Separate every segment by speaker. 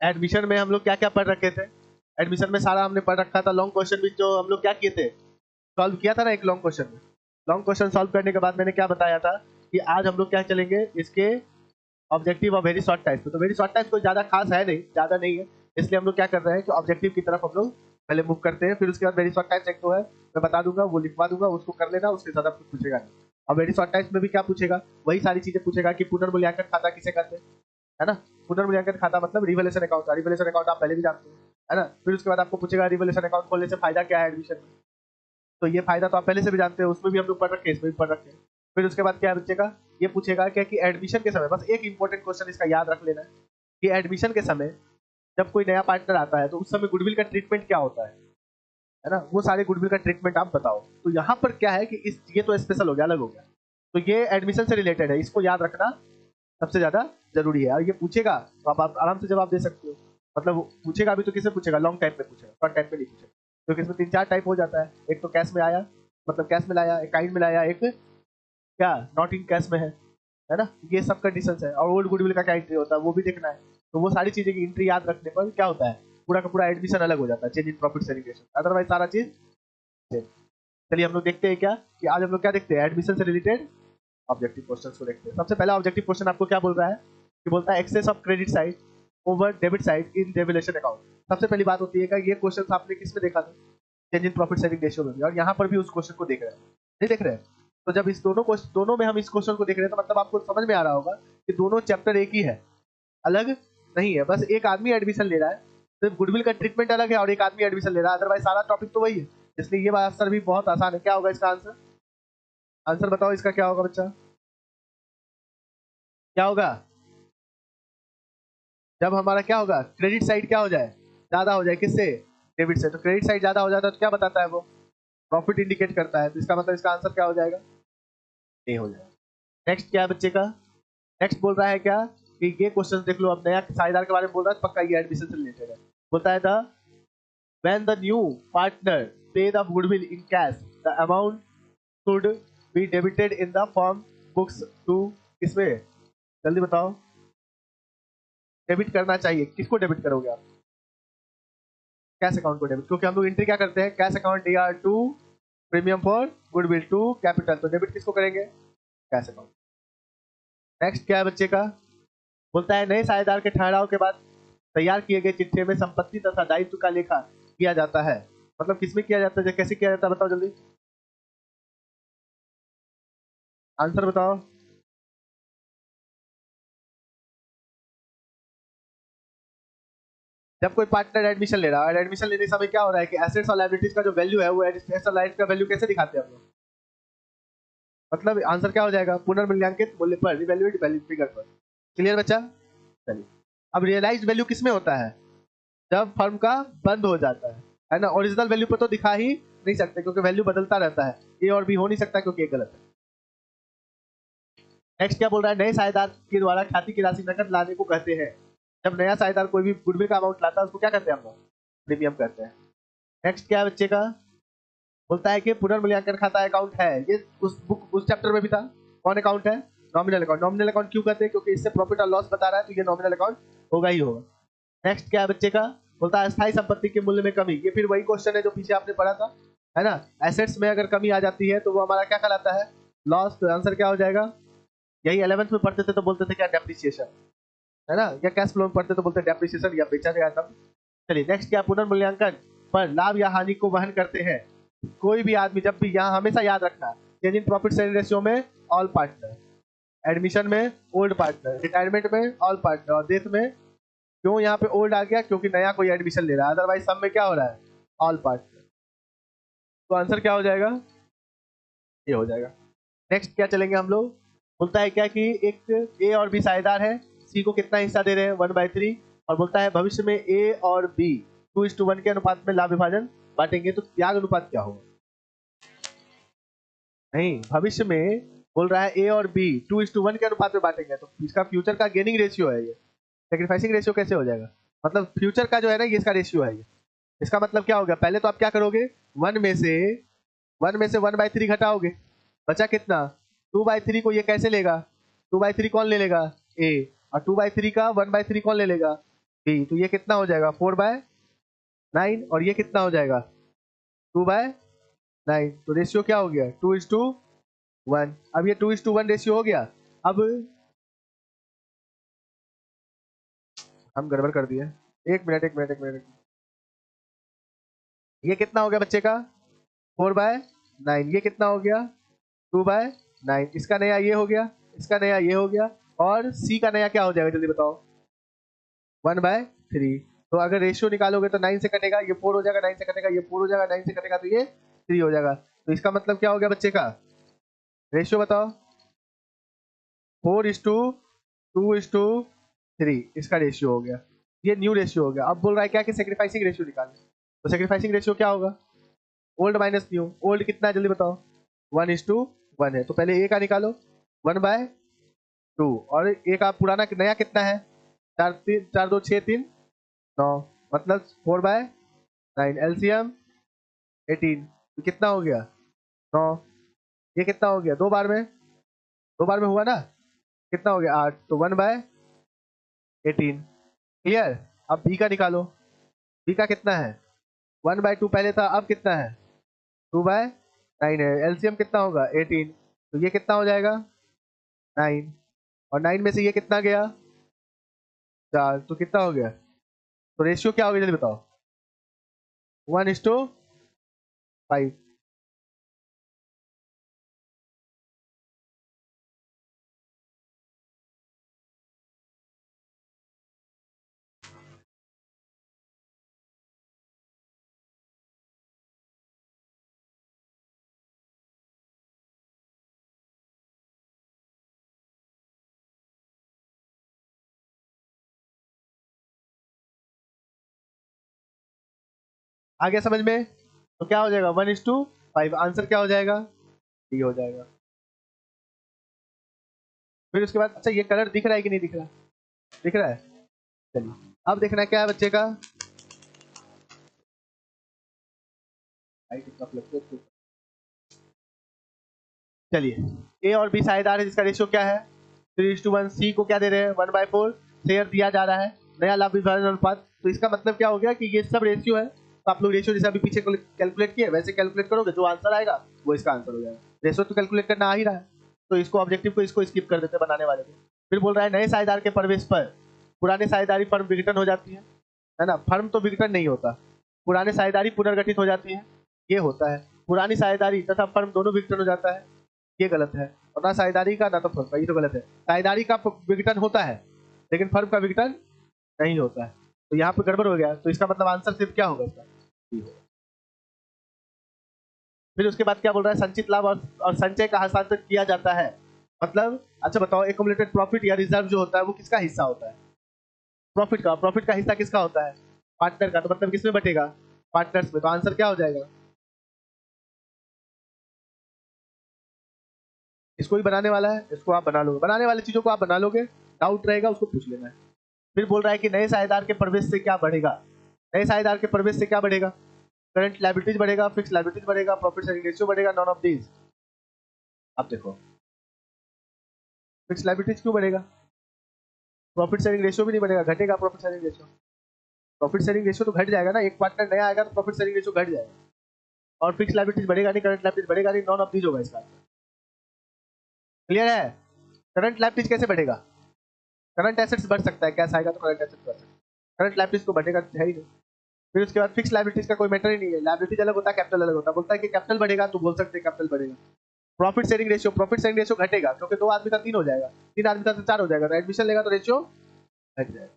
Speaker 1: Admission में हम लोग क्या क्या पढ़ रखे थे? एडमिशन में सारा हमने पढ़ रखा था। लॉन्ग क्वेश्चन भी जो हम लोग क्या किए थे, सॉल्व किया था ना एक लॉन्ग क्वेश्चन में। लॉन्ग क्वेश्चन सॉल्व करने के बाद मैंने क्या बताया था कि आज हम लोग क्या चलेंगे, इसके ऑब्जेक्टिव और वेरी शॉर्ट टाइप पे। तो वेरी शॉर्ट टाइप कोई ज्यादा खास है नहीं, ज्यादा नहीं है, इसलिए हम लोग क्या कर रहे हैं कि ऑब्जेक्टिव की तरफ हम लोग पहले मूव करते हैं। फिर उसके बाद वेरी शॉर्ट टाइप एक तो है, मैं बता दूंगा, वो लिखवा दूंगा, उसको कर लेना, उसके साथ आप कुछ पूछेगा नहीं। अब वेरी शॉर्ट टाइप में भी क्या पूछेगा, वही सारी चीजें पूछेगा कि पुनर्मूल्यांकन खाता किसे कहते हैं, है ना। पुनर्मूल्यांकन खाता मतलब रिवैल्यूएशन अकाउंट। रिवैल्यूएशन अकाउंट आप पहले भी जानते हो, है ना। फिर उसके बाद आपको पूछेगा रिवैल्यूएशन अकाउंट खोलने से फायदा क्या है एडमिशन में, तो ये फायदा तो आप पहले से भी जानते हो, उसमें भी हम लोग पढ़ रखे हैं, इसमें भी पढ़ रखे हैं। फिर उसके बाद क्या बचेगा, ये पूछेगा क्या कि एडमिशन के समय, बस एक इंपॉर्टेंट क्वेश्चन इसका याद रख लेना है कि एडमिशन के समय जब कोई नया पार्टनर आता है तो उस समय गुडविल का ट्रीटमेंट क्या होता है ना। वो सारे गुडविल का ट्रीटमेंट आप बताओ। तो यहाँ पर क्या है कि इस ये तो स्पेशल हो गया, अलग हो गया, तो ये एडमिशन से रिलेटेड है, इसको याद रखना सबसे ज्यादा जरूरी है। और ये पूछेगा तो आप आराम से जवाब दे सकते हो। मतलब पूछेगा भी तो किसे पूछेगा, लॉन्ग टाइम में पूछेगा, शॉर्ट टाइम में नहीं पूछेगा, क्योंकि इसमें 3-4 टाइप हो जाता है। एक तो कैश में आया, मतलब कैश में लाया, एक काइंड में लाया, एक क्या नॉट इन कैश में है ना। ये सब कंडीशंस है। और ओल्ड गुडविल का क्या एंट्री होता है वो भी देखना है। तो वो सारी चीजें की एंट्री याद रखने पर क्या होता है, पूरा का पूरा एडमिशन अलग हो जाता है, change in profit sharing ratio, otherwise सारा चीज। चलिए हम लोग देखते हैं क्या कि आज हम लोग क्या देखते हैं, एडमिशन से रिलेटेड ऑब्जेक्टिव क्वेश्चंस को देखते हैं। सबसे पहला ऑब्जेक्टिव क्वेश्चन आपको क्या बोल रहा है कि बोलता है excess of credit side over debit side in revaluation account. सबसे पहली बात होती है कि ये क्वेश्चन आपने किस में देखा था, change in profit sharing ratio में भी, और यहाँ पर भी उस क्वेश्चन को देख रहे हैं, नहीं देख रहे हैं। तो जब इस दोनों में हम इस क्वेश्चन को देख रहे हैं तो मतलब आपको समझ में आ रहा होगा कि दोनों चैप्टर एक ही है, अलग नहीं है। बस एक आदमी एडमिशन ले रहा है, सिर्फ गुडविल का ट्रीटमेंट अलग है, और एक आदमी एडमिशन ले रहा है, अदरवाइज सारा टॉपिक तो वही है। इसलिए ये आंसर भी बहुत आसान है। क्या होगा इसका आंसर, आंसर बताओ इसका क्या होगा बच्चा, क्या होगा जब हमारा क्या होगा, क्रेडिट साइड क्या हो जाए, ज्यादा हो जाए किससे, डेबिट से। तो क्रेडिट साइड ज्यादा हो जाता है तो क्या बताता है वो, प्रॉफिट इंडिकेट करता है। तो इसका मतलब इसका आंसर क्या हो जाएगा, ए हो जाएगा। नेक्स्ट क्या है बच्चे का, नेक्स्ट बोल रहा है क्या कि ये क्वेश्चन देख लो, अब नया साझेदार के बारे में बोल रहा है, पक्का ये एडमिशन से रिलेटेड है। बोलता है the when the new partner pay the goodwill in cash the amount should be debited in the form books to, किसमें, जल्दी बताओ, डेबिट करना चाहिए, किसको डेबिट करोगे आप, कैश अकाउंट को डेबिट, क्योंकि हम लोग एंट्री क्या करते हैं, cash account DR to premium for goodwill to capital, तो डेबिट किसको करेंगे, कैश अकाउंट। नेक्स्ट क्या है बच्चे का, बोलता है नए साझेदार के ठहराव के बाद तैयार किए गए चिट्ठे में संपत्ति तथा दायित्व का लेखा किया जाता है। मतलब किसमें किया जाता है, कैसे किया जाता है बताओ जल्दी, आंसर बताओ। जब कोई पार्टनर एडमिशन ले रहा है और एडमिशन लेने समय क्या हो रहा है कि एसेट्स और लायबिलिटीज का जो वैल्यू है वो एसेट्स और लायबिलिटीज का वैल्यू कैसे दिखाते हैं हम लोग, मतलब आंसर क्या हो जाएगा, पुनर्मूल्यांकित मूल्य पर, रिवैल्यूएट वैल्यू फिगर पर। क्लियर बच्चा, चलिए। अब रियलाइज्ड वैल्यू किसमें होता है, जब फर्म का बंद हो जाता है ना। ओरिजिनल वैल्यू पर तो दिखा ही नहीं सकते क्योंकि वैल्यू बदलता रहता है, ए और बी हो नहीं सकता क्योंकि ये गलत है। नेक्स्ट क्या बोल रहा है, नए साझेदार के द्वारा ख्याति की राशि नकद लाने को कहते हैं। जब नया साझेदार कोई भी गुडविल का अमाउंट लाता है उसको क्या कहते हैं हम लोग, प्रीमियम कहते हैं। नेक्स्ट क्या है बच्चे का, बोलता है कि पुनर्मूल्यांकन खाता अकाउंट है, ये उस चैप्टर में भी था, कौन अकाउंट है, नॉमिनल अकाउंट। नॉमिनल अकाउंट क्यों कहते हैं, क्योंकि इससे प्रॉफिट और लॉस बता रहा है, तो ये नॉमिनल अकाउंट होगा ही होगा। नेक्स्ट क्या है बच्चे का, बोलता है स्थायी संपत्ति के मूल्य में कमी। ये फिर वही क्वेश्चन है जो पीछे आपने पढ़ा था, है ना। एसेट्स में अगर कमी आ जाती है तो वो हमारा क्या कहलाता है, लॉस। तो आंसर क्या हो जाएगा, यही 11th में पढ़ते थे तो बोलते थे क्या, डेप्रिसिएशन, है ना, या कैश फ्लो में पढ़ते तो बोलते डेप्रिसिएशन या बेचा गया तब। चलिए नेक्स्ट क्या, पुनर्मूल्यांकन पर लाभ या हानि को वहन करते हैं कोई भी आदमी। जब भी यहाँ हमेशा याद रखना, change in profit sharing ratio में ऑल पार्टनर, एडमिशन में ओल्ड पार्टनर, रिटायरमेंट में ऑल पार्टनर, और डेथ में क्यों यहाँ पे ओल्ड आ गया, क्योंकि नया कोई एडमिशन ले रहा है, अदरवाइज सब में क्या हो रहा है, ऑल पार्टनर। तो आंसर क्या हो जाएगा, ये हो जाएगा। नेक्स्ट क्या चलेंगे हम लोग, बोलता है क्या कि एक ए और बी साझेदार है, सी को कितना हिस्सा दे रहे हैं, 1/3, और बोलता है भविष्य में ए और बी 2:1 के अनुपात में लाभ विभाजन बांटेंगे। तो त्याग अनुपात क्या होगा, नहीं, भविष्य में बोल रहा है ए और बी 2:1 के अनुपात में बांटेंगे, तो इसका फ्यूचर का गेनिंग रेशियो है, ये सेक्रीफाइसिंग रेशियो कैसे हो जाएगा, मतलब फ्यूचर का जो है ना ये इसका रेशियो है ये। इसका मतलब क्या होगा, पहले तो आप क्या करोगे, 1 में से 1/3 घटाओगे, बचा कितना, 2/3 को ये कैसे लेगा, 2/3 कौन ले लेगा, ए, और 2/3 का 1/3 कौन ले लेगा, बी, तो ये कितना हो जाएगा 4/9, और ये कितना हो जाएगा 2/9। तो रेशियो क्या हो गया 2:1। अब ये 2:1 रेशियो हो गया। अब हम गड़बड़ कर दिए, एक मिनट। ये कितना हो गया बच्चे का 4/9, ये कितना हो गया 2/9। इसका नया ये हो गया, इसका नया ये हो गया, और सी का नया क्या हो जाएगा जल्दी बताओ 1/3। तो अगर रेशियो निकालोगे तो 9 से कटेगा, ये 4 हो जाएगा, 9 से कटेगा, ये 4 हो जाएगा, 9 से कटेगा तो ये 3 हो जाएगा। तो इसका मतलब क्या हो गया बच्चे का रेशियो बताओ 4:2:3, इसका रेशियो हो गया। ये न्यू रेशियो हो गया। अब बोल रहा है क्या कि सेक्रीफाइसिंग रेशियो निकालना। तो सेक्रीफाइसिंग रेशियो क्या होगा ओल्ड माइनस न्यू। ओल्ड कितना है जल्दी बताओ 1:1 है, तो पहले ए का निकालो 1/2, और ए का पुराना नया कितना है 4 2 6 3 9, मतलब 4/9। एलसीएम 18, तो कितना हो गया 9। ये कितना हो गया दो बार में हुआ ना, कितना हो गया 8, तो 1/18। क्लियर। अब बी का निकालो, बी का कितना है 1/2 पहले था, अब कितना है 2/9 है। एलसीएम कितना होगा 18, तो ये कितना हो जाएगा 9, और 9 में से ये कितना गया 4, तो कितना हो गया। तो रेशियो क्या हो गया जल्दी बताओ 1:5। आ गया समझ में। तो क्या हो जाएगा 1:5, आंसर क्या हो जाएगा डी हो जाएगा। फिर उसके बाद अच्छा ये कलर दिख रहा है कि नहीं दिख रहा, दिख रहा है। चलिए अब देखना क्या है बच्चे का चलिए ए और बी साझेदार है जिसका रेशियो क्या है 3:1। सी को क्या दे रहे हैं 1/4 शेयर दिया जा रहा है, नया लाभ विभाजन अनुपात। तो इसका मतलब क्या हो गया कि ये सब रेशियो है। तो आप लोग रेशियो जैसे अभी पीछे कैलकुलेट किए वैसे कैलकुलेट करोगे, जो आंसर आएगा वो इसका आंसर हो जाएगा। रेशियो तो कैलकुलेट करना आ ही रहा है, तो इसको ऑब्जेक्टिव को इसको स्किप कर देते बनाने वाले को। फिर बोल रहा है नए साझेदार के प्रवेश पर पुराने साझेदारी फर्म विघटन हो जाती है ना। फर्म तो विघटन नहीं होता, पुराने साझेदारी पुनर्गठित हो जाती है, ये होता है। पुरानी साझेदारी तथा फर्म दोनों विघटन हो जाता है, ये गलत है। और ना साझेदारी का ना तो फर्म का, ये तो गलत है। साझेदारी का विघटन होता है लेकिन फर्म का विघटन नहीं होता है, तो यहाँ पे गड़बड़ हो गया। तो इसका मतलब आंसर सिर्फ क्या होगा इसका डी होगा। फिर उसके बाद क्या बोल रहा है संचित लाभ और संचय का हस्तांतरण किया जाता है। मतलब अच्छा बताओ एक्युमुलेटेड प्रॉफिट या रिजर्व जो होता है वो किसका हिस्सा होता है प्रॉफिट का हिस्सा किसका होता है पार्टनर का। तो मतलब किसमें बटेगा पार्टनर्स में। तो आंसर क्या हो जाएगा इसको ही बनाने वाला है, इसको आप बना लोगे, बनाने वाली चीजों को आप बना लोगे, डाउट रहेगा उसको पूछ लेना है। फिर बोल रहा है कि नए साझेदार के प्रवेश से क्या बढ़ेगा, नए साझेदार के प्रवेश से क्या बढ़ेगा करंट लायबिलिटीज बढ़ेगा, फिक्स लायबिलिटीज बढ़ेगा, प्रॉफिट शेयरिंग रेशियो बढ़ेगा, नॉन ऑफ दीज। अब देखो फिक्स लायबिलिटीज क्यों बढ़ेगा, प्रॉफिट शेयरिंग रेशियो भी नहीं बढ़ेगा, घटेगा profit sharing ratio. Profit sharing ratio तो घट जाएगा ना, एक पार्टनर नया आएगा तो प्रॉफिट शेयरिंग रेशियो घट जाएगा। और फिक्स लायबिलिटीज बढ़ेगा नहीं, करंट लायबिलिटीज बढ़ेगा नहीं, नॉन ऑफ दीज होगा इसका। क्लियर है। करंट लायबिलिटीज कैसे बढ़ेगा, करंट एसेट्स बढ़ सकता है, कैश आएगा तो करंट एसेट्स बढ़ सकता है, करंट लायबिलिटीज को बढ़ेगा है ही नहीं। फिर उसके बाद फिक्स लायबिलिटीज का कोई मैटर ही नहीं है, लायबिलिटीज अलग होता है कैपिटल अलग होता है। बोलता है कि कैपिटल बढ़ेगा तो बोल सकते हैं कैपिटल बढ़ेगा। प्रॉफिट शेयरिंग रेशियो घटेगा क्योंकि 2 आदमी था 3 हो जाएगा, 3 आदमी था तो 4 हो जाएगा, तो एडमिशन लेगा तो रेशियो घट जाएगा।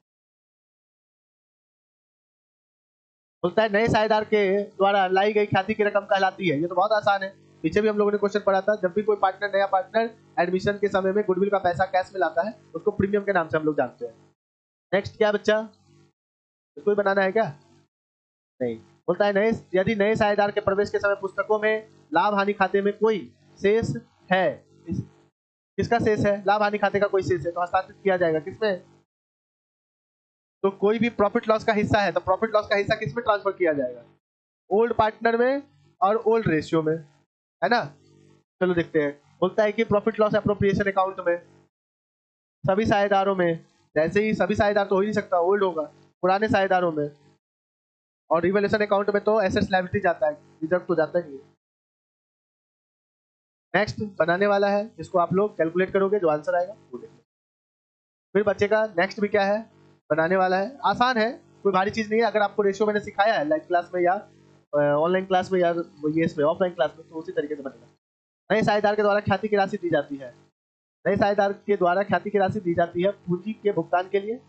Speaker 1: बोलता है नए साझेदार के द्वारा लाई गई ख्याति की रकम कहलाती है। ये तो बहुत आसान है, पीछे भी हम लोगों ने क्वेश्चन पढ़ा था। जब भी कोई पार्टनर नया पार्टनर एडमिशन के समय में गुडविल का पैसा कैश में लाता है उसको प्रीमियम के नाम से हम लोग जानते हैं। नेक्स्ट क्या बच्चा इसको ही बनाना है क्या नहीं। बोलता है नए यदि नए साझेदार के प्रवेश के समय पुस्तकों में लाभ हानि खाते में कोई शेष है, किसका शेष है लाभ हानि खाते का कोई शेष है तो हस्तांतरित किया जाएगा किसमें, तो कोई भी प्रॉफिट लॉस का हिस्सा है तो प्रॉफिट लॉस का हिस्सा किसमें ट्रांसफर किया जाएगा ओल्ड पार्टनर में और ओल्ड रेशियो में, है ना। चलो देखते हैं। बोलता है कि प्रॉफिट लॉस एप्रोप्रिएशन अकाउंट में सभी साझेदारों में, जैसे ही सभी साझेदार तो हो ही नहीं सकता ओल्ड होगा, पुराने साझेदारों में, और रिवैल्यूएशन अकाउंट में तो एसेट्स लायबिलिटी जाता है, रिजर्व तो जाता ही है। नेक्स्ट बनाने वाला है, इसको आप लोग कैलकुलेट करोगे, जो आंसर आएगा वो देखो। फिर बच्चेगा नेक्स्ट भी क्या है, बनाने वाला है, आसान है, कोई भारी चीज नहीं है। अगर आपको रेशियो मैंने सिखाया है लाइव क्लास में या ऑनलाइन क्लास में या ये इसमें ऑफलाइन क्लास में, तो उसी तरीके से बनेगा। नए साझेदार के द्वारा ख्याति की राशि दी जाती है, नए साझेदार के द्वारा ख्याति की राशि दी जाती है पूंजी के भुगतान के लिए,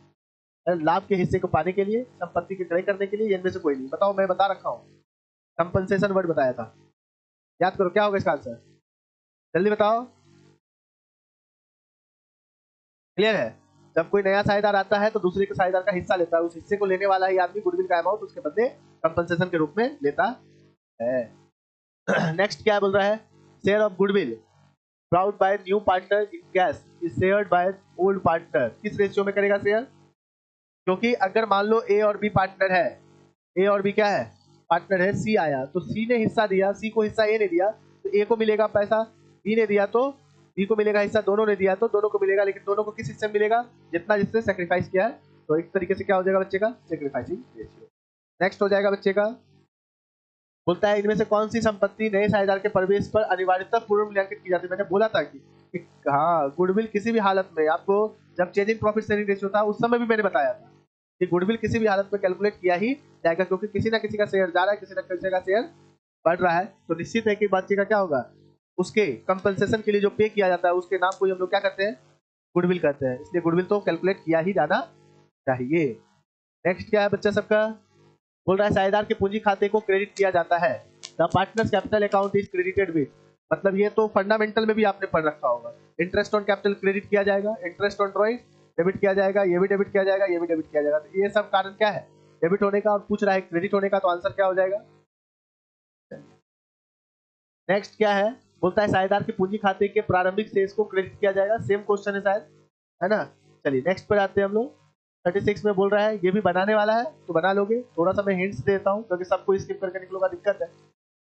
Speaker 1: लाभ के हिस्से को पाने के लिए, संपत्ति के क्रय करने के लिए, इनमें से कोई नहीं। बताओ, मैं बता रखा हूँ, कंपनसेशन वर्ड बताया था, याद करो क्या होगा इसका आंसर, जल्दी बताओ। क्लियर है? जब कोई नया साझेदार आता है तो दूसरे के साझेदार का हिस्सा लेता है, उस हिस्से को लेने वाला ही आदमी गुडविल का अमाउंट उसके बदले कंपनसेशन के रूप में लेता है। नेक्स्ट क्या बोल रहा है, share of goodwill brought by new partner in cash is shared by old partner. किस रेशियो में करेगा शेयर? क्योंकि अगर मान लो ए और बी पार्टनर है, ए और बी क्या है, पार्टनर है, सी आया तो सी ने हिस्सा दिया, सी को हिस्सा ए ने दिया तो ए को मिलेगा पैसा, बी ने दिया तो बी को मिलेगा हिस्सा, दोनों ने दिया तो दोनों को मिलेगा, लेकिन दोनों को किस हिस्से में मिलेगा, जितना जिसने सेक्रीफाइस किया है। तो एक तरीके से क्या हो जाएगा बच्चे का, सेक्रीफाइसिंग रेशियो। नेक्स्ट हो जाएगा बच्चे का, बोलता है इनमें से कौन सी संपत्ति नए साझेदार के प्रवेश पर अनिवार्यता पूर्व मूल्यांकित की जाती है। मैंने बोला था कि हाँ, गुडविल किसी भी हालत में आपको, जब change in profit sharing ratio था उस समय भी मैंने बताया था कि गुडविल किसी भी हालत में कैलकुलेट किया ही जाएगा, क्योंकि किसी ना किसी का शेयर जा रहा है, किसी ना किसी का शेयर बढ़ रहा है, तो निश्चित है कि बच्चे का क्या होगा, उसके कंपनसेशन के लिए जो पे किया जाता है उसके नाम को हम लोग क्या करते हैं, गुडविल कहते हैं। इसलिए गुडविल तो कैलकुलेट किया ही जाना चाहिए। नेक्स्ट क्या है बच्चा सबका, बोल रहा है साझेदार के पूंजी खाते को क्रेडिट किया जाता है, the partners capital account is credited with. मतलब ये तो फंडामेंटल में भी आपने पढ़ रखा होगा, इंटरेस्ट ऑन कैपिटल क्रेडिट किया जाएगा, इंटरेस्ट ऑन ड्रॉइंग डेबिट किया जाएगा, ये भी डेबिट किया जाएगा, ये भी डेबिट किया जाएगा। तो ये सब कारण क्या है, डेबिट होने का, और पूछ रहा है क्रेडिट होने का, तो आंसर क्या हो जाएगा। नेक्स्ट क्या है, बोलता है साझेदार के पूंजी खाते के प्रारंभिक शेष को क्रेडिट किया जाएगा, सेम क्वेश्चन है शायद, है ना। चलिए नेक्स्ट पर आते हैं हम लोग। 36 में बोल रहा है, ये भी बनाने वाला है तो बना लोगे, थोड़ा सा मैं हिंट्स देता हूँ क्योंकि सबको स्किप करके निकलोगा, दिक्कत है।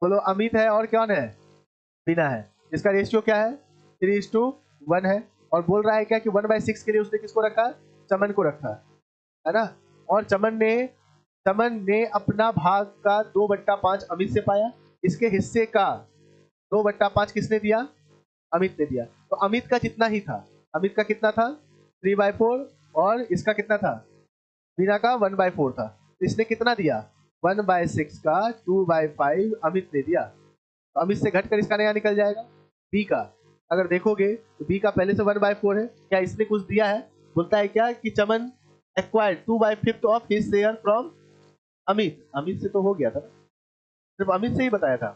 Speaker 1: बोलो, अमित है और कौन है, बीना है, इसका रेशियो क्या है, 3:1 है। और बोल रहा है क्या कि 1/6 के लिए उसने किसको रखा, चमन को रखा है ना। और चमन ने अपना भाग का 2/5 अमित से पाया, इसके हिस्से का 2/5 किसने दिया, अमित ने दिया। तो अमित का जितना ही था, अमित का कितना था 3/4, और इसका कितना था, बीना का 1/4 था। तो इसने कितना दिया, 1/6 का 2/5 अमित ने दिया। तो अमित से घटकर इसका नया निकल जाएगा, बी का। अगर देखोगे तो बी का पहले से 1/4 है, क्या इसने कुछ दिया है, बोलता है क्या कि Chaman acquired 2/5 of his share from Amit. Amit से तो हो गया था, सिर्फ अमित से ही बताया था।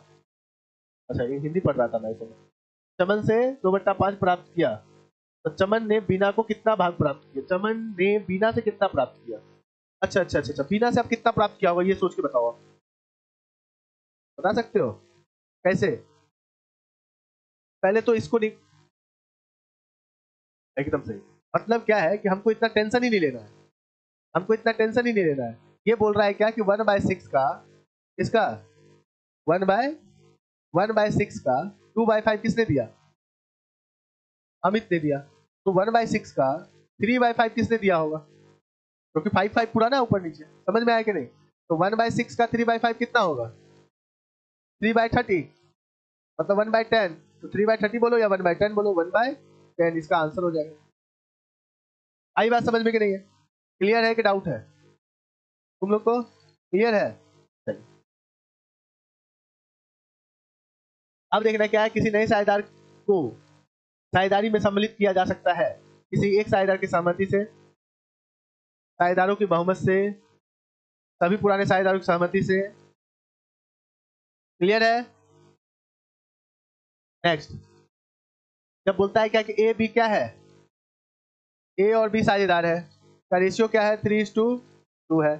Speaker 1: अच्छा, ये हिंदी पढ़ रहा था मैं इसमें। चमन से 2/5 प्राप्त किया, तो चमन ने बीना को कितना भाग प्राप्त किया, चमन ने बीना से कितना प्राप्त किया। अच्छा अच्छा अच्छा अच्छा, बीना से आप कितना प्राप्त किया होगा ये सोच के बताओ, आप बता सकते हो कैसे। पहले तो इसको नहीं, एकदम सही। मतलब क्या है कि हमको इतना टेंशन ही नहीं लेना है, हमको इतना टेंशन ही नहीं लेना है। ये बोल रहा है क्या कि 1/6 का, इसका 1/6 का 2/5 किसने दिया, अमित ने दिया। तो 1/6 का 3/5 किसने दिया होगा, क्योंकि 5 पूरा ना ऊपर नीचे, समझ में आया कि नहीं। तो 1/6 का 3/5 कितना होगा, 3/30, मतलब 1/10। तो 3/30 बोलो या 1/10 बोलो, 1/10 इसका आंसर हो जाएगा। आई बात समझ में कि नहीं है, क्लियर है कि डाउट है तुम लोग को, क्लियर है। अब देखना क्या है, किसी नए साझेदार को साझेदारी में सम्मिलित किया जा सकता है किसी एक साझेदार की सहमति से, साझेदारों की बहुमत से, सभी पुराने साझेदारों की सहमति से। क्लियर है। नेक्स्ट, जब बोलता है क्या कि ए बी क्या है, ए और बी साझेदार है, का रेशियो क्या है, 3:2 है,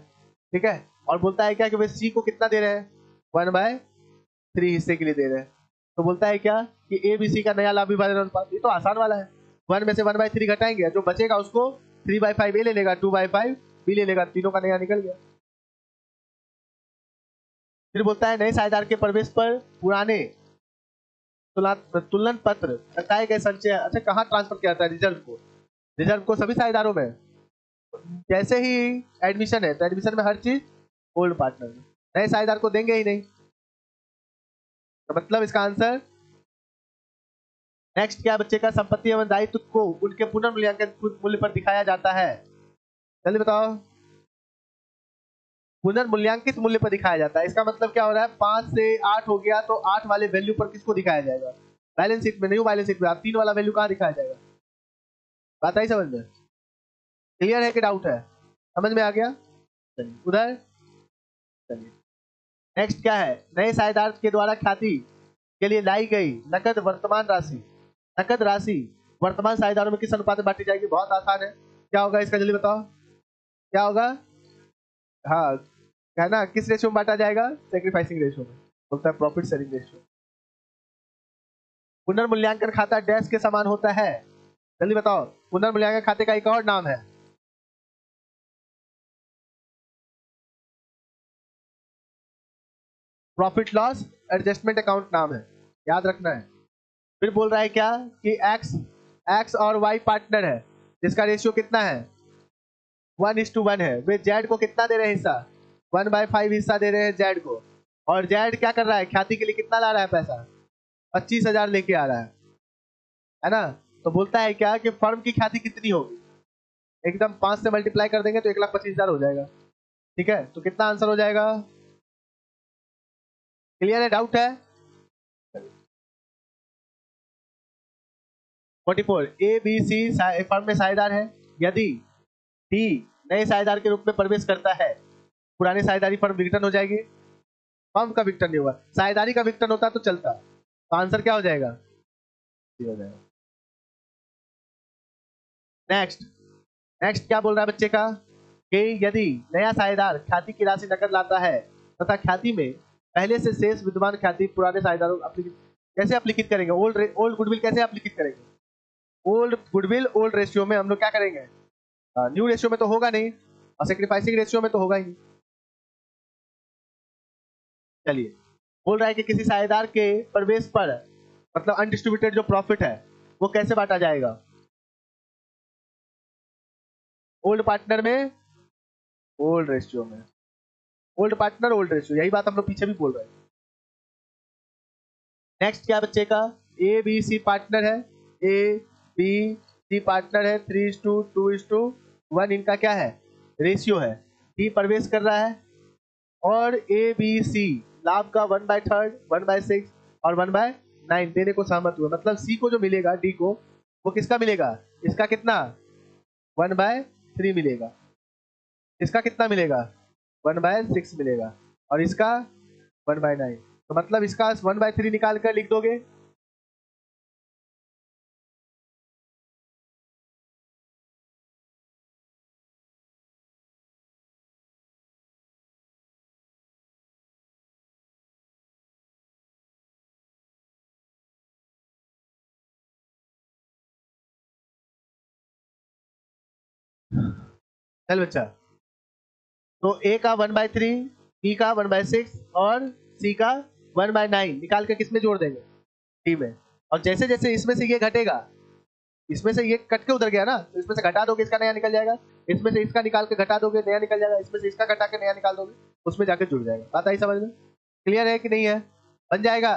Speaker 1: ठीक है। और बोलता है क्या कि वे सी को कितना दे रहे हैं, 1/3 हिस्से के लिए दे रहे हैं। तो बोलता है क्या कि ए बी सी का नया लाभ विभाजन अनुपात, ये तो आसान वाला है, 1 में से 1/3 घटाएंगे, जो बचेगा उसको 3/5 ए ले लेगा, 2/5 बी ले लेगा, तीनों का नया निकल गया। फिर बोलता है नए साझेदार के प्रवेश पर पुराने तुलन पत्र रखाए गए संचय, अच्छा कहाँ ट्रांसफर किया जाता है, रिजर्व को, रिजर्व को सभी साझेदारों में, जैसे ही एडमिशन है तो एडमिशन में हर चीज ओल्ड पार्टनर में, नए साझेदार को देंगे ही नहीं। तो मतलब इसका आंसर नेक्स्ट क्या बच्चे का, संपत्ति एवं दायित्व को उनके पुनर्मूल्यांकन मूल्य पर दिखाया जाता है। जल्दी बताओ। पुनर्मूल्यांकित मूल्य पर दिखाया जाता है, इसका मतलब क्या हो रहा है, 5 से 8 हो गया तो 8 वाले वैल्यू पर किसको दिखाया जाएगा, बैलेंस शीट में, न्यू बैलेंस शीट में। आप 3 वाला वैल्यू कहाँ दिखाया जाएगा, बात आई समझ में, क्लियर है कि डाउट है, समझ में आ गया। चलिए उधर, चलिए नेक्स्ट क्या है, नए साझेदार के द्वारा ख्याति के लिए लाई गई नकद वर्तमान राशि, नकद राशि वर्तमान साझेदारों में किस अनुपात में बांटी जाएगी, बहुत आसान है, क्या होगा इसका, जल्दी बताओ क्या होगा। हाँ है ना, किस रेशियो में बांटा जाएगा, सेक्रीफाइसिंग रेशियो में, बोलता है प्रॉफिट शेयरिंग रेशियो। पुनर्मूल्यांकन खाता डैश के समान होता है, जल्दी बताओ, पुनर्मूल्यांकन खाते का एक और नाम है, प्रॉफिट लॉस एडजस्टमेंट अकाउंट नाम है, याद रखना है। फिर बोल रहा है क्या कि एक्स, एक्स और वाई पार्टनर है जिसका रेशियो कितना है, 1:1 है, वे जेड को कितना दे रहे हैं हिस्सा, 1/5 हिस्सा दे रहे हैं जेड को, और जेड क्या कर रहा है, ख्याति के लिए कितना ला रहा है पैसा, 25,000 लेके आ रहा है ना। तो बोलता है क्या कि फर्म की ख्याति कितनी होगी, एकदम 5 से मल्टीप्लाई कर देंगे तो 1,25,000 हो जाएगा, ठीक है। तो कितना आंसर हो जाएगा, क्लियर है, डाउट है। 44, ए बी सी फर्म में साझेदार है, यदि डी नए साझेदार के रूप में प्रवेश करता है, पुरानी साझेदारी फर्म विघटन हो जाएगी, फर्म का विघटन नहीं हुआ, साझेदारी का विघटन होता तो चलता, तो आंसर क्या हो जाएगा, हो जाएगा। नेक्स्ट, नेक्स्ट क्या बोल रहा है बच्चे का, कि यदि नया साझेदार ख्याति की राशि नकद लाता है तथा ख्याति में पहले से शेष विद्यमान ख्याति पुराने साझेदारों कैसे अप्लिकित करेंगे, ओल्ड गुडविल कैसे अप्लिकित करेंगे, ओल्ड गुडविल ओल्ड रेशियो में हम लोग क्या करेंगे, न्यू रेशियो में तो होगा नहीं, और सेक्रीफाइसिंग रेशियो में तो होगा ही नहीं। चलिए, बोल रहा है कि किसी साझेदार के प्रवेश पर मतलब अनडिस्ट्रीब्यूटेड जो प्रॉफिट है वो कैसे बांटा जाएगा, ओल्ड पार्टनर में ओल्ड रेशियो में, ओल्ड पार्टनर ओल्ड रेशियो, यही बात हम लोग पीछे भी बोल रहे हैं। नेक्स्ट क्या बच्चे का, ए बी सी पार्टनर है, ए बी सी पार्टनर है, 3:2:1 इनका क्या है, रेशियो है, डी प्रवेश कर रहा है, और ए बी सी लाभ का 1/3, 1/6 और 1/9 देने को सहमत हुआ, मतलब सी को जो मिलेगा, डी को, वो किसका मिलेगा, इसका कितना 1/3 मिलेगा, इसका कितना मिलेगा 1/6 मिलेगा, और इसका 1/9, तो मतलब इसका 1/3 निकाल कर लिख दोगे, चल बच्चा, तो ए का 1/3, बी का 1/6 और सी का 1/9 निकाल के किस में जोड़ देंगे, डी में, और जैसे जैसे इसमें से ये घटेगा, इसमें से ये कट के उधर गया ना, तो इसमें से घटा दोगे इसका नया निकल जाएगा, इसमें से इसका निकाल के घटा दोगे नया निकल जाएगा, इसमें से इसका घटा के नया निकाल दोगे, उसमें जाके जुड़ जाएगा, बात आई समझ में, क्लियर है कि नहीं है, बन जाएगा।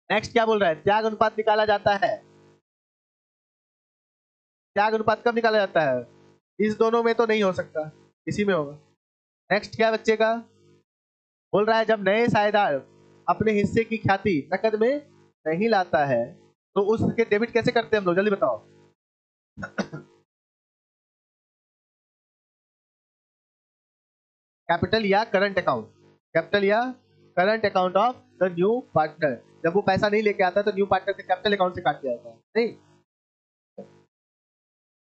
Speaker 1: नेक्स्ट क्या बोल रहा है, त्याग अनुपात निकाला जाता है, त्याग अनुपात कब निकाला जाता है, इस दोनों में तो नहीं हो सकता, इसी में होगा। नेक्स्ट क्या बच्चे का, बोल रहा है जब नए साझेदार अपने हिस्से की ख्याति नकद में नहीं लाता है तो उसके डेबिट कैसे करते हैं हम लोग, जल्दी बताओ। कैपिटल या करंट अकाउंट, कैपिटल या current account of the new partner, जब वो पैसा नहीं लेके आता तो न्यू पार्टनर के कैपिटल अकाउंट से काट दिया जाता है, नहीं।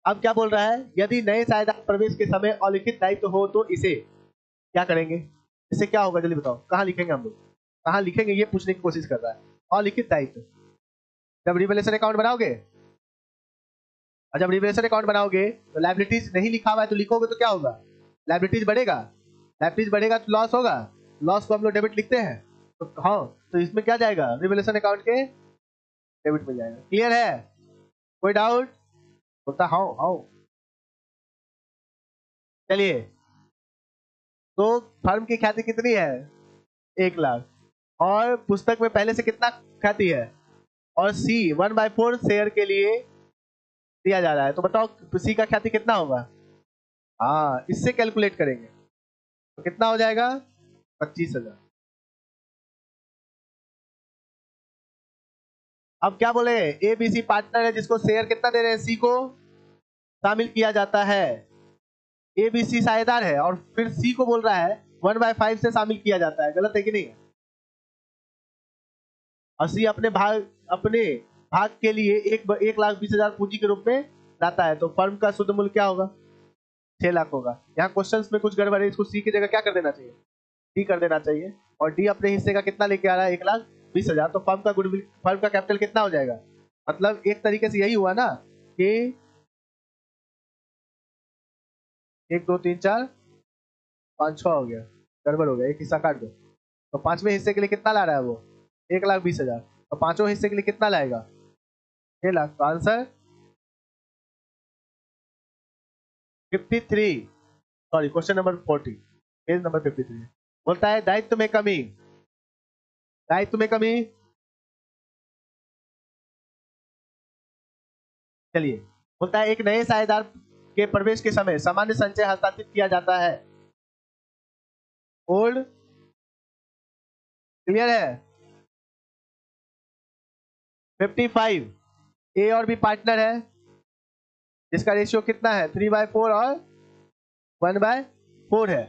Speaker 1: अब क्या बोल रहा है, यदि नए साझेदार प्रवेश के समय अलिखित दायित्व हो तो इसे क्या करेंगे, इससे क्या होगा जल्दी बताओ, कहाँ लिखेंगे हम लोग, कहाँ लिखेंगे, ये पूछने की कोशिश कर रहा है, अलिखित दायित्व, जब रिवैल्यूएशन अकाउंट बनाओगे, और जब रिवैल्यूएशन अकाउंट बनाओगे तो लायबिलिटीज नहीं लिखा हुआ है तो लिखोगे तो क्या होगा, लायबिलिटीज बढ़ेगा, लायबिलिटीज बढ़ेगा तो लॉस होगा, लॉस को हम लोग डेबिट लिखते हैं, तो हाँ, तो इसमें क्या जाएगा, रिवैल्यूएशन अकाउंट के डेबिट में जाएगा, क्लियर है, कोई डाउट। बोलता हाउ हाउ। चलिए, तो फर्म की ख्याति कितनी है? 1 लाख। और पुस्तक में पहले से कितना ख्याति है? और सी 1/4 शेयर के लिए दिया जा रहा है, तो बताओ सी का ख्याति कितना होगा? हाँ, इससे कैलकुलेट करेंगे तो कितना हो जाएगा? 25,000। अब क्या बोले, ए बी सी पार्टनर है जिसको शेयर कितना दे रहे हैं? सी को शामिल किया जाता है। ए बी सी साझेदार है और फिर सी को बोल रहा है 1/5 से शामिल किया जाता है। गलत है कि नहीं? और सी अपने भाग के लिए 1,20,000 पूंजी के रूप में लाता है, तो फर्म का शुद्ध मूल्य क्या होगा? 6 लाख होगा। यहाँ क्वेश्चन में कुछ गड़बड़ है, इसको सी की जगह क्या कर देना चाहिए? डी कर देना चाहिए। और डी अपने हिस्से का कितना लेके आ रहा है? 1,20,000। तो फर्म का कैपिटल कितना हो जाएगा? मतलब एक तरीके से यही हुआ ना कि 1 2 3 4 5 6 हो गया, गड़बड़ हो गया, एक हिस्सा काट दो। तो पांचवें हिस्से के लिए कितना ला रहा है वो? 1,20,000। तो पांचवें हिस्से के लिए कितना लाएगा? 6 लाख। तो answer 53। Sorry, question number 40, page number 53। बोलता है दायित्व में कमी। दायित्व में कमी, चलिए, बोलता है एक नए साझेदार के प्रवेश के समय सामान्य संचय हस्तांतरित किया जाता है। ओल्ड, क्लियर है? 55। ए और बी पार्टनर है जिसका रेशियो कितना है? 3/4 और 1/4 है।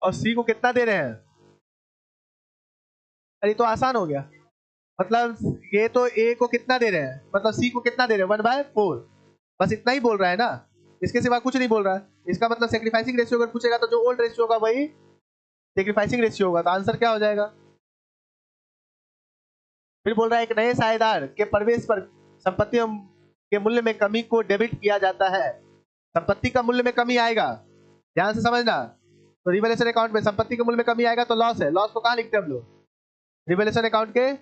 Speaker 1: और सी को कितना दे रहे हैं? अरे तो आसान हो गया। मतलब ये तो ए को कितना दे रहे हैं, मतलब सी को कितना दे रहे हैं? 1/4। बस इतना ही बोल रहा है ना, इसके सिवा कुछ नहीं बोल रहा है। इसका मतलब सेक्रीफाइसिंग रेशियो अगर पूछेगा तो जो ओल्ड रेशियो होगा वही सेक्रीफाइसिंग रेशियो होगा। तो आंसर क्या हो जाएगा? फिर बोल रहा है एक नए साझेदार के प्रवेश पर संपत्ति के मूल्य में कमी को डेबिट किया जाता है। संपत्ति का मूल्य में कमी आएगा, ध्यान से समझना। तो रिवैल्यूएशन अकाउंट में संपत्ति के मूल्य में कमी आएगा तो लॉस है। लॉस को कहां लिखते हैं हम लोग? रिवैल्यूएशन अकाउंट के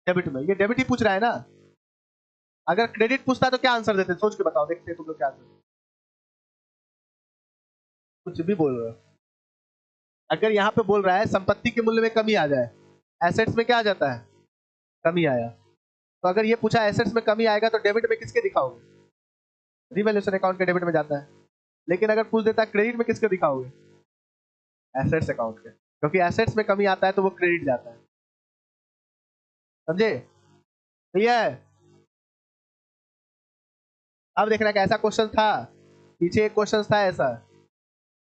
Speaker 1: डेबिट में। ये डेबिट ही पूछ रहा है ना। अगर क्रेडिट पूछता तो क्या आंसर देते? सोच के बताओ, देखते तुम लोग क्या आंसर। कुछ भी बोल रहे हो। अगर यहाँ पे बोल रहा है संपत्ति के मूल्य में कमी आ जाए, एसेट्स में क्या आ जाता है? कमी आया। तो अगर ये पूछा एसेट्स में कमी आएगा तो डेबिट में किसके दिखाओगे? रिवैल्यूएशन अकाउंट के डेबिट में जाता है। लेकिन अगर पूछ देता है क्रेडिट में किसके दिखाओगे? एसेट्स अकाउंट के, क्योंकि एसेट्स में कमी आता है तो वो क्रेडिट जाता है। समझे? भैया अब देखना कैसा क्वेश्चन था। पीछे एक क्वेश्चन था ऐसा,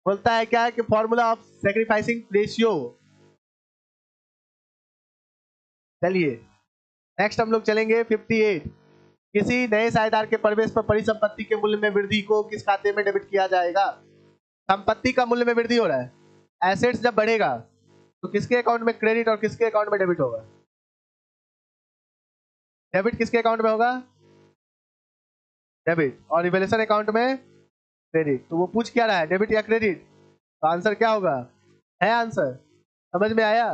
Speaker 1: बोलता है क्या कि फॉर्मूला ऑफ सेक्रीफाइसिंग रेशियो। चलिए नेक्स्ट हम लोग चलेंगे 58। किसी नए साझेदार के प्रवेश पर परिसंपत्ति के मूल्य में वृद्धि को किस खाते में डेबिट किया जाएगा? संपत्ति का मूल्य में वृद्धि हो रहा है, एसेट्स जब बढ़ेगा तो किसके अकाउंट में क्रेडिट और किसके अकाउंट में डेबिट होगा? डेबिट किसके अकाउंट में होगा? डेबिट। और रिवैल्यूएशन अकाउंट में क्रेडिट। तो वो पूछ क्या रहा है, डेबिट या क्रेडिट? तो आंसर क्या होगा? है आंसर समझ में आया?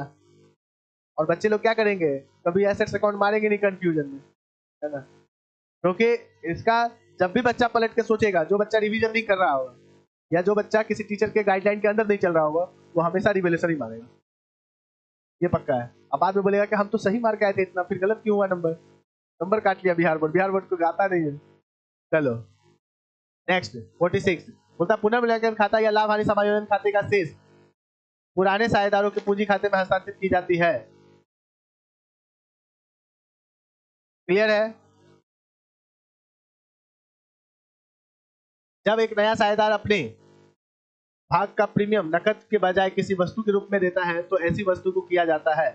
Speaker 1: और बच्चे लोग क्या करेंगे, कभी एसेट्स अकाउंट मारेंगे नहीं कंफ्यूजन में, है ना? क्योंकि इसका जब भी बच्चा पलट के सोचेगा, जो बच्चा रिवीजन नहीं कर रहा होगा या जो बच्चा किसी टीचर के गाइडलाइन के अंदर नहीं चल रहा होगा, वो हमेशा रिवैल्यूएशन ही मारेगा। ये पक्का है। अब बाद में बोलेगा कि हम तो सही मार के आए थे इतना, फिर गलत क्यों हुआ नंबर? नंबर काट लिया बिहार बोर्ड। बिहार बोर्ड को आता नहीं है। चलो नेक्स्ट 46। बोलता पुनर्मूल्यांकन खाता या लाभ हानि समायोजन खाते का शेष पुराने साझेदारों के पूंजी खाते में हस्तांतरित की जाती है। क्लियर है? जब एक नया साझेदार अपने भाग का प्रीमियम नकद के बजाय किसी वस्तु के रूप में देता है तो ऐसी वस्तु को किया जाता है।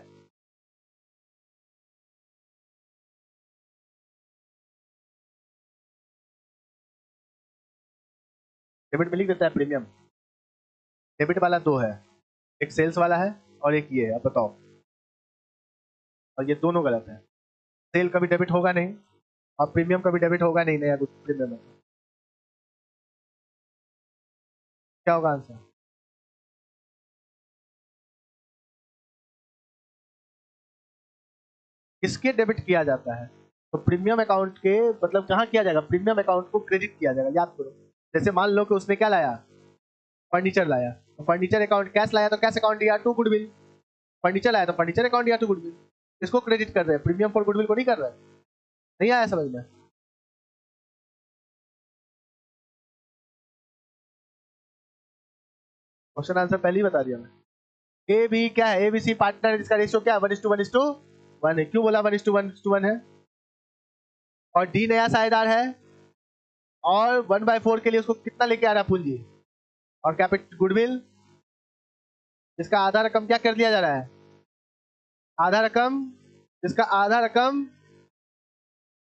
Speaker 1: डेबिट में लिख देता है प्रीमियम। डेबिट वाला दो है, एक सेल्स वाला है और एक ये है। अब बताओ, और ये दोनों गलत है। सेल कभी डेबिट होगा नहीं और प्रीमियम कभी डेबिट होगा नहीं। नया प्रीमियम है, क्या होगा आंसर? किसके डेबिट किया जाता है? तो प्रीमियम अकाउंट के मतलब कहाँ किया जाएगा, प्रीमियम अकाउंट को क्रेडिट किया जाएगा, याद करो। जैसे मान लो कि उसने क्या लाया, फर्नीचर लाया, तो फर्नीचर अकाउंट कैश लाया तो कैश अकाउंट दिया टू गुडविल, फर्नीचर लाया तो फर्नीचर अकाउंट दिया टू गुडविल। इसको क्रेडिट कर रहे हैं, प्रीमियम फॉर गुडविल को नहीं कर रहे हैं। नहीं आया समझ में? क्वेश्चन आंसर पहले ही बता दिया मैं। ए बी क्या है, ए बी सी पार्टनर है जिसका रेशियो क्या है, 1:1:1 है। क्यों बोला 1:1:1 है? और डी नया साझेदार है और 1/4 के लिए उसको कितना लेके आ रहा है पूंजी, और कैपिटल गुडविल जिसका आधा रकम क्या कर दिया जा रहा है, आधा रकम, जिसका आधा रकम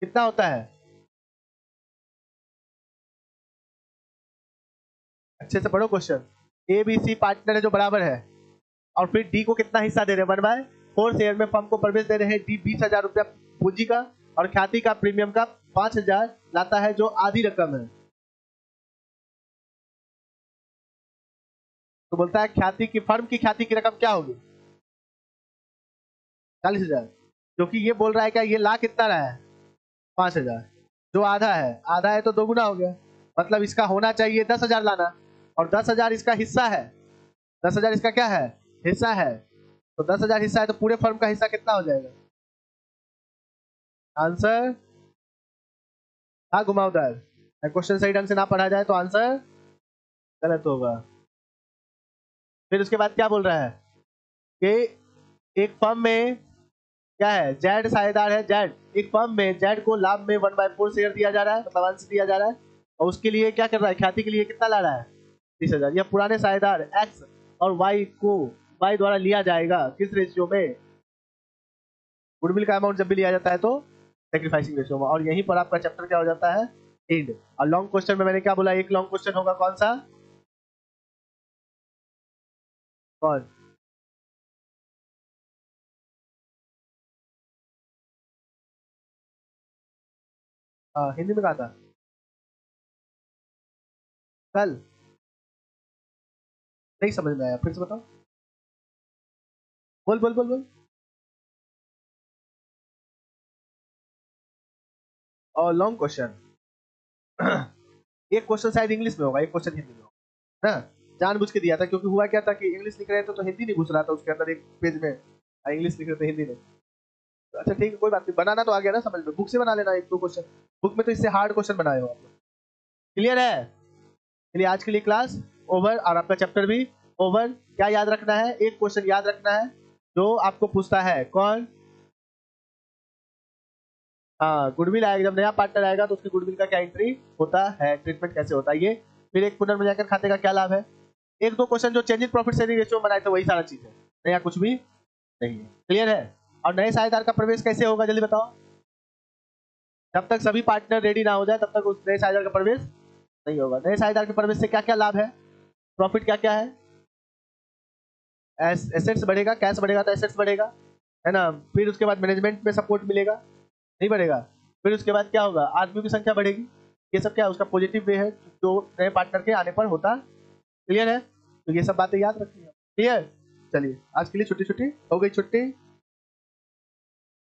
Speaker 1: कितना होता है, अच्छे से पढ़ो question. A B C partner है जो बराबर है, और फिर डी को कितना हिस्सा दे रहे हैं, 1/4 शेयर में फर्म को प्रवेश दे रहे हैं। डी 20,000 रुपया पूंजी का और ख्याति का प्रीमियम का 5,000 लाता है जो आधी रकम है। तो बोलता है ख्याति की, फर्म की ख्याति की रकम क्या होगी, 40,000। क्योंकि ये बोल रहा है क्या, ये ला कितना रहा है, 5,000, जो आधा है, आधा है तो 2 गुना हो गया, मतलब इसका होना चाहिए 10,000 लाना, और 10,000 इसका हिस्सा है, 10,000 इसका क्या है, हिस्सा है। तो 10,000 हिस्सा है तो पूरे फर्म का हिस्सा कितना हो जाएगा, आंसर हाँ घुमावदार। क्वेश्चन सही ढंग से ना पढ़ा जाए तो आंसर गलत होगा। फिर उसके बाद क्या बोल रहा है कि एक फर्म में क्या है, जेड साझेदार है, जेड, एक फर्म में जेड को लाभ में 1/4 शेयर दिया जा रहा है, मतलब अंश दिया जा रहा है, और उसके लिए क्या कर रहा है, ख्याति के लिए कितना ला रहा है, 30,000। यह पुराने साझेदार एक्स और वाई को वाई द्वारा लिया जाएगा किस रेशियो में, गुडविल का अमाउंट जब भी लिया जाता है तो सेक्रीफाइसिंग रेशियो में। और यहीं पर आपका चैप्टर क्या हो जाता है, एंड। और लॉन्ग क्वेश्चन में मैंने क्या बोला, एक लॉन्ग क्वेश्चन होगा, कौन सा, कौन, हिंदी में कहा था कल, नहीं समझ में आया, फिर से बताओ, बोल बोल बोल बोल। और लॉन्ग क्वेश्चन एक क्वेश्चन शायद इंग्लिश में होगा, एक क्वेश्चन हिंदी में होगा ना, जानबूझ के दिया था, क्योंकि हुआ क्या था कि इंग्लिश लिख रहे थे तो हिंदी नहीं घुस रहा था उसके अंदर, एक पेज में इंग्लिश लिख रहे थे हिंदी में। तो अच्छा ठीक है, कोई बात नहीं, बनाना तो आ गया ना समझ में, बुक से बना लेना एक दो क्वेश्चन, बुक में तो इससे हार्ड क्वेश्चन बनाए हो आप लोग। क्लियर है? चलिए आज के लिए क्लास ओवर और आपका चैप्टर भी ओवर। क्या याद रखना है, एक क्वेश्चन याद रखना है जो आपको पूछता है, कौन, हाँ गुडविल आएगा, जब नया पार्टनर आएगा तो उसकी गुडविल का क्या एंट्री होता है, ट्रीटमेंट कैसे होता है ये। फिर एक पुनर्मूल्यांकन खाते का क्या लाभ है, एक दो क्वेश्चन जो change in profit sharing ratio बनाए थे वही सारा चीज है, नया कुछ भी नहीं है। क्लियर है? और नए साझेदार का प्रवेश कैसे होगा जल्दी बताओ, जब तक सभी पार्टनर रेडी ना हो जाए तब तक उस नए साझेदार का प्रवेश नहीं होगा। नए साझेदार के प्रवेश से क्या क्या लाभ है, प्रॉफिट क्या क्या है, एसेट्स बढ़ेगा, कैश बढ़ेगा तो एसेट्स बढ़ेगा, है ना। फिर उसके बाद मैनेजमेंट में सपोर्ट मिलेगा, नहीं बढ़ेगा। फिर उसके बाद क्या होगा, आदमियों की संख्या बढ़ेगी। ये सब क्या है, उसका पॉजिटिव वे है जो नए पार्टनर के आने पर होता। क्लियर है? तो ये सब बातें याद रखनी है। क्लियर? चलिए आज के लिए छुट्टी, छुट्टी हो गई, छुट्टी।